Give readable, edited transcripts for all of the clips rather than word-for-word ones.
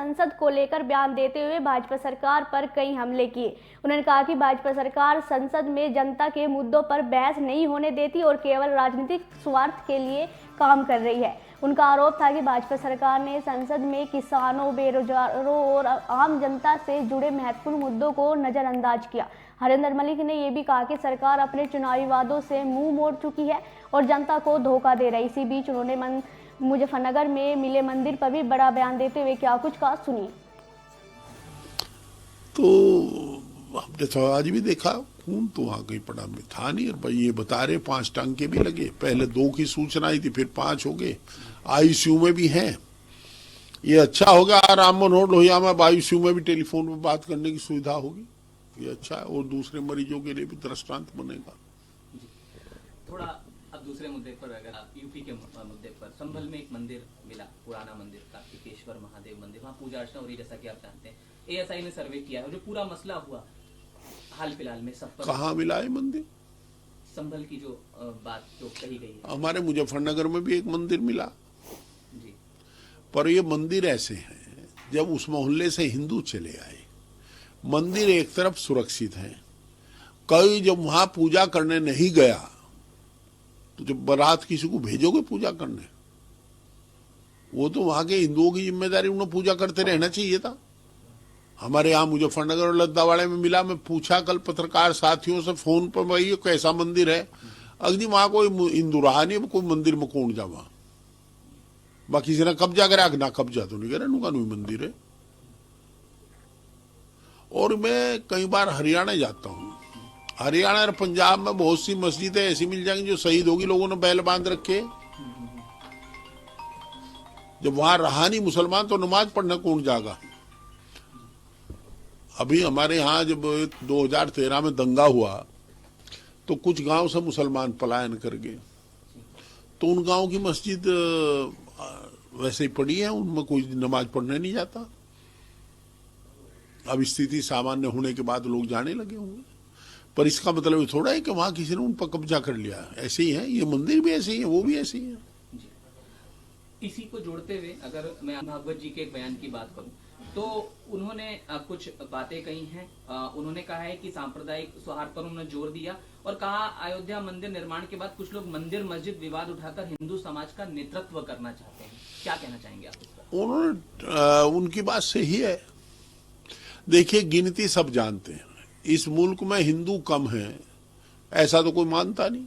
संसद को लेकर बयान देते हुए भाजपा सरकार पर कई हमले किए। उन्होंने कहा कि भाजपा सरकार संसद में जनता के मुद्दों पर बहस नहीं होने देती और केवल राजनीतिक स्वार्थ के लिए काम कर रही है। उनका आरोप था कि भाजपा सरकार ने संसद में किसानों, बेरोजगारों और आम जनता से जुड़े महत्वपूर्ण मुद्दों को नजरअंदाज किया। हरिंदर मलिक ने यह भी कहा कि सरकार अपने चुनावी वादों से मुंह मोड़ चुकी है और जनता को धोखा दे रही। इसी बीच उन्होंने मुजफ्फरनगर में मिले मंदिर पर भी बड़ा बयान देते हुए क्या कुछ कहा, सुनिए। तो हमने तो आज भी देखा, खून तो वहां कहीं पड़ा में था नहीं। और भाई ये बता रहे 5 टांके भी लगे, पहले 2 की सूचना आई थी, फिर 5 हो गए। आईसीयू में भी हैं। ये अच्छा होगा, राम मनोहर लोहिया में आईसीयू में भी टेलीफोन पर बात करने की सुविधा होगी, ये अच्छा है। और दूसरे मरीजों के लिए भी दृष्टांत बनेगा। थोड़ा अब दूसरे मुद्दे पर, अगर आप यूपी के मुद्दे पर, संभल में एक मंदिर मिला, पुराना मंदिर, कार्तिकेश्वर महादेव मंदिर, वहाँ पूजा अर्चना हो रही, जैसा कि आप जानते हैं। एएसआई ने सर्वे किया है, जो पूरा मसला हुआ हाल फिलहाल में सब पर। कहाँ मिला है मंदिर? संभल की जो बात जो कही गई है। हमारे मुजफ्फरनगर में भी एक मंदिर मिला जी। पर ये मंदिर ऐसे हैं, जब उस मोहल्ले से हिंदू चले आए, मंदिर एक तरफ सुरक्षित है, कोई जब वहां पूजा करने नहीं गया तो जब बारात किसी को भेजोगे पूजा करने, वो तो वहां के हिंदुओं की जिम्मेदारी, उन्हें पूजा करते रहना चाहिए था। हमारे यहाँ मुजफ्फरनगर और लद्दावाड़े में मिला, मैं पूछा कल पत्रकार साथियों से फोन पर, भाई कैसा मंदिर है? अग्नि वहां कोई हिंदू रहा नहीं, कोई मंदिर में कौन जा वहां, बाकी किसी ने कब्जा करा, ना कब्जा तो नहीं करा, नुकानू मंदिर है। और मैं कई बार हरियाणा जाता हूँ, हरियाणा और पंजाब में बहुत सी मस्जिदें ऐसी मिल जाएंगी जो शहीद होगी, लोगों ने बैल बांध रखे। जब वहां रहा नहीं मुसलमान तो नमाज पढ़ने कौन जाएगा? अभी हमारे यहाँ जब 2013 में दंगा हुआ तो कुछ गांव से मुसलमान पलायन कर गए, तो उन गांव की मस्जिद वैसे ही पड़ी है, उनमें कोई नमाज पढ़ने नहीं जाता। अब स्थिति सामान्य होने के बाद लोग जाने लगे होंगे, पर इसका मतलब ये थोड़ा है कि वहां किसी ने उन पर कब्जा कर लिया। ऐसे ही है, ये मंदिर भी ऐसे ही है, वो भी ऐसे ही है। इसी को जोड़ते हुए अगर मैं भागवत जी के एक बयान की बात करूं तो उन्होंने कुछ बातें कही हैं। उन्होंने कहा है कि सांप्रदायिक सौहार्द पर उन्होंने जोर दिया और कहा अयोध्या मंदिर निर्माण के बाद कुछ लोग मंदिर मस्जिद विवाद उठाकर हिंदू समाज का नेतृत्व करना चाहते हैं। क्या कहना चाहेंगे आप इस पर? उन्होंने उनकी बात सही है। देखिए, गिनती सब जानते हैं, इस मुल्क में हिंदू कम है ऐसा तो कोई मानता नहीं।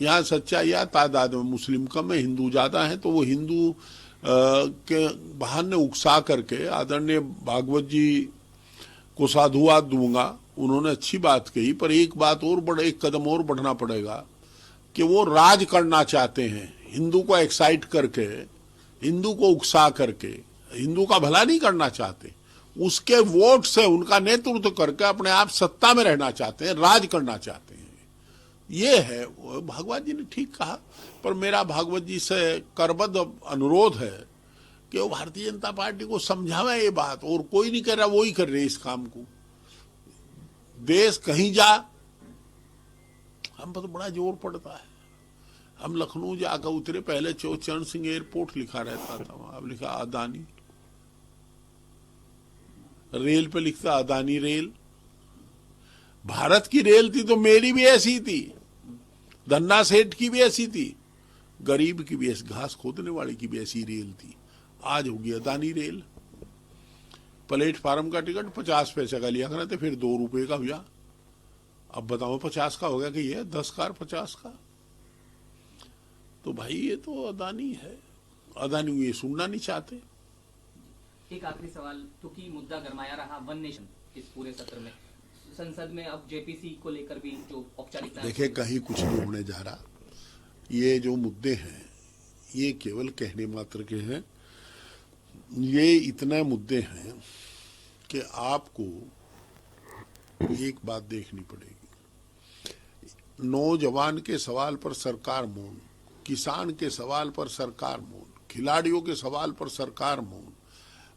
यहाँ सच्चाई या तादाद में मुस्लिम कम है, हिंदू ज्यादा है। तो वो हिंदू के बहाने उकसा करके आदरणीय भागवत जी को साधुवाद दूंगा, उन्होंने अच्छी बात कही, पर एक बात और एक कदम और बढ़ना पड़ेगा कि वो राज करना चाहते हैं, हिंदू को एक्साइट करके, हिंदू को उकसा करके, हिंदू का भला नहीं करना चाहते। उसके वोट से उनका नेतृत्व करके अपने आप सत्ता में रहना चाहते हैं, राज करना चाहते हैं। ये है, भागवत जी ने ठीक कहा। पर मेरा भागवत जी से करबद्ध अनुरोध है कि वो भारतीय जनता पार्टी को समझावे ये बात, और कोई नहीं कर रहा, वो ही कर रहे इस काम को। देश कहीं जा, हम पर तो बड़ा जोर पड़ता है। हम लखनऊ जाकर उतरे, पहले चरण सिंह एयरपोर्ट लिखा रहता था वहां, अब लिखा अदानी। रेल पे लिखता अदानी रेल। भारत की रेल थी तो मेरी भी ऐसी थी, धन्ना सेठ की भी ऐसी थी, गरीब की भी ऐसी, घास खोदने वाले की भी ऐसी रेल थी। आज होगी अदानी रेल। प्लेटफार्म का टिकट 50 पैसे का लिया करते, फिर 2 रुपए का हुआ। अब बताओ 50 का हो गया कि ये 10 का 50 का। तो भाई ये तो अदानी है, अदानी ये सुनना नहीं चाहते। एक आखिरी सवाल, क्योंकि मुद्दा गरमाया रहा वन नेशन इस पूरे सत्र में, संसद में अब जेपीसी को लेकर भी जो औपचारिकता, देखिए कहीं कुछ नहीं होने जा रहा। ये जो मुद्दे हैं ये केवल कहने मात्र के हैं। ये इतने मुद्दे हैं कि आपको एक बात देखनी पड़ेगी। नौजवान के सवाल पर सरकार मौन, किसान के सवाल पर सरकार मौन, खिलाड़ियों के सवाल पर सरकार मौन,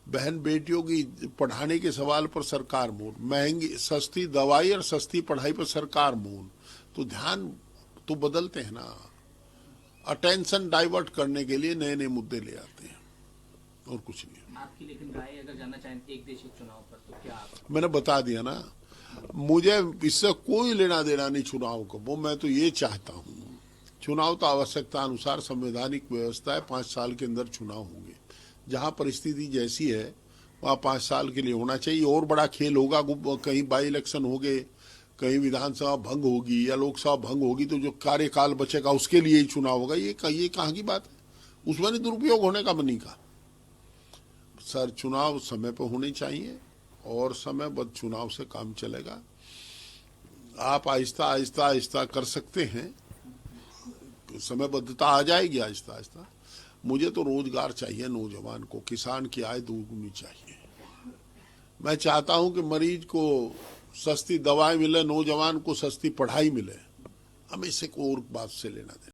बहन बेटियों की पढ़ाने के सवाल पर सरकार मौन, महंगी सस्ती दवाई और सस्ती पढ़ाई पर सरकार मौन। तो ध्यान तो बदलते हैं ना, अटेंशन डाइवर्ट करने के लिए नए नए मुद्दे ले आते हैं, और कुछ नहीं। आपकी लेकिन राय अगर जानना चाहें एक देश एक चुनाव पर तो क्या आप मैंने बता दिया ना, मुझे इससे कोई लेना देना नहीं चुनाव को। वो मैं तो ये चाहता हूँ, चुनाव तो आवश्यकता अनुसार संवैधानिक व्यवस्था है, 5 साल के अंदर चुनाव होंगे। जहाँ परिस्थिति जैसी है वहाँ 5 साल के लिए होना चाहिए। और बड़ा खेल होगा, कहीं बाई इलेक्शन हो गए, कहीं विधानसभा भंग होगी या लोकसभा भंग होगी तो जो कार्यकाल बचेगा उसके लिए ही चुनाव होगा, ये कहाँ की बात है? उसमें नहीं दुरुपयोग होने का नहीं कहा। सर, चुनाव समय पर होने चाहिए और समयबद्ध चुनाव से काम चलेगा। आप आहिस्ता आहिस्ता आहिस्ता कर सकते हैं, समयबद्धता आ जाएगी आहिस्ता आहिस्ता। मुझे तो रोजगार चाहिए नौजवान को, किसान की आय दोगुनी चाहिए। मैं चाहता हूं कि मरीज को सस्ती दवाई मिले, नौजवान को सस्ती पढ़ाई मिले। हमें इससे कोई और बात से लेना देना